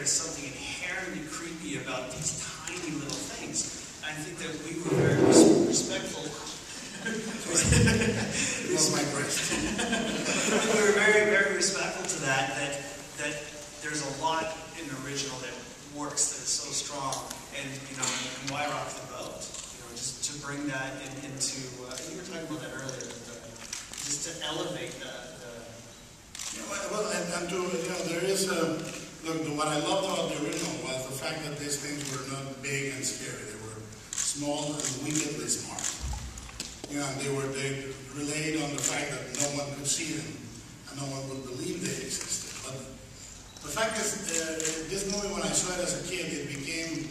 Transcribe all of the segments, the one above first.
is something inherently creepy about these tiny little things. I think that we were very respectful. It was my question. We were very, very respectful to that there's a lot in the original that works, that is so strong, and and why rock the boat? Just to bring that into. You were talking about that earlier. Just to elevate the. Well, and to there is look. What I loved about the original was the fact that these things were not big and scary. They were small and wickedly smart. They relayed on the fact that no one could see them and no one would believe they existed. But the fact is, this movie, when I saw it as a kid, it became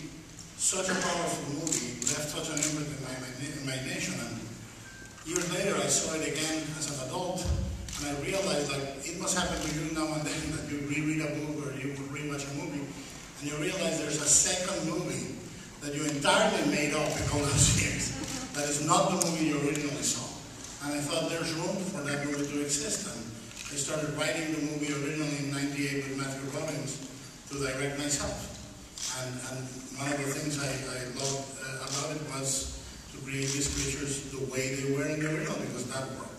such a powerful movie, left such an imprint in my nation. And years later, I saw it again as an adult, and I realized that it must happen to you now and then that you reread a book or you rewatch a movie, and you realize there's a second movie that you entirely made up in all those years. That is not the movie you originally saw. And I thought there's room for that movie to exist. And I started writing the movie originally in '98 with Matthew Robbins to direct myself. And one of the things I loved about it was to create these creatures the way they were in the original, because that worked.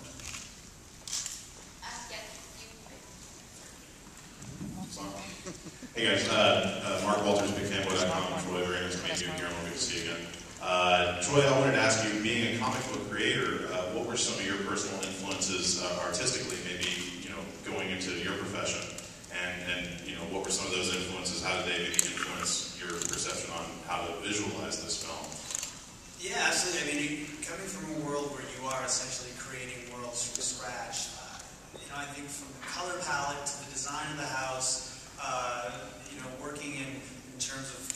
Hey guys, Mark Walters, BigFanboy.com. Troy, very nice to meet you here. I'm good to see you again. Troy, I wanted to ask you, being a comic book creator, what were some of your personal influences artistically, maybe going into your profession, and what were some of those influences? How did they maybe influence your perception on how to visualize this film? Yeah, absolutely. I mean, coming from a world where you are essentially creating worlds from scratch, I think from the color palette to the design of the house, working in terms of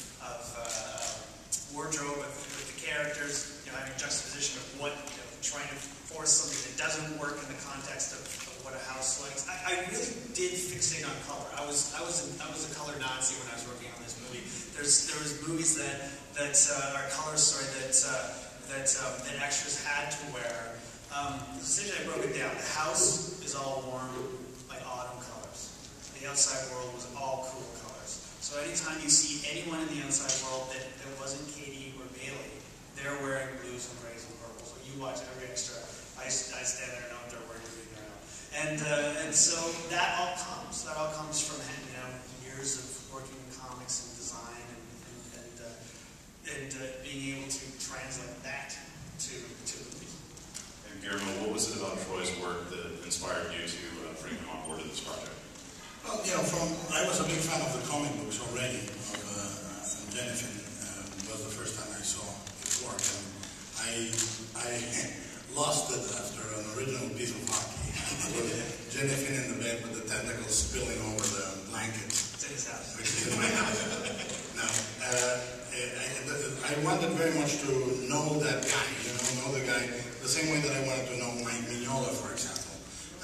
wardrobe with the characters, having juxtaposition of what, trying to force something that doesn't work in the context of what a house likes. I really did fixate on color. I was a color Nazi when I was working on this movie. There was movies that are colors, that extras had to wear. Essentially, I broke it down. The house is all warm, like autumn colors. The outside world was all cool colors. So anytime you see anyone in the outside world that wasn't Katie or Bailey, they're wearing blues and grays and purples. So you watch every extra. I stand there and know what they're wearing every now. And so that all comes from years of working in comics and design and being able to translate that to movies. And Guillermo, what was it about Troy's work that inspired you to bring him on board to this project? Well, I was a big fan of the comic books already, of Jennifer. Was the first time I saw his work, and I lost it after an original piece of art. With Jennifer in the bed with the tentacles spilling over the blanket. It's in his house. Which is in my house. Now, I wanted very much to know that guy, know the guy, the same way that I wanted to know Mike Mignola, for example.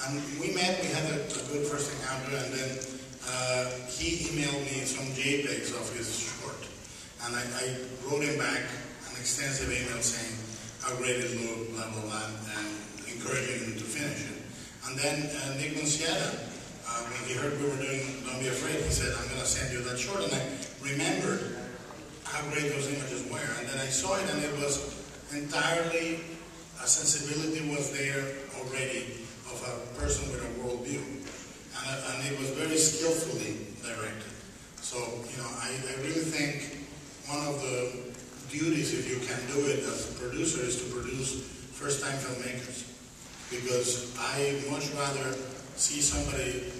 And we met, we had a good first encounter, and then he emailed me some JPEGs of his short. And I wrote him back an extensive email saying how great it looked, blah, blah, blah, and encouraging him to finish it. And then Nick Muncietta, when he heard we were doing Don't Be Afraid, he said, I'm going to send you that short. And I remembered how great those images were. And then I saw it, and it was entirely, a sensibility was there already of a person with a worldview. And it was very skillfully directed. So, I really think one of the duties, if you can do it as a producer, is to produce first-time filmmakers. Because I much rather see somebody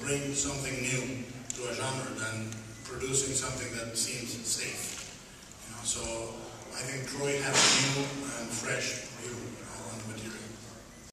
bring something new to a genre than producing something that seems safe. So I think Troy has a new and fresh view.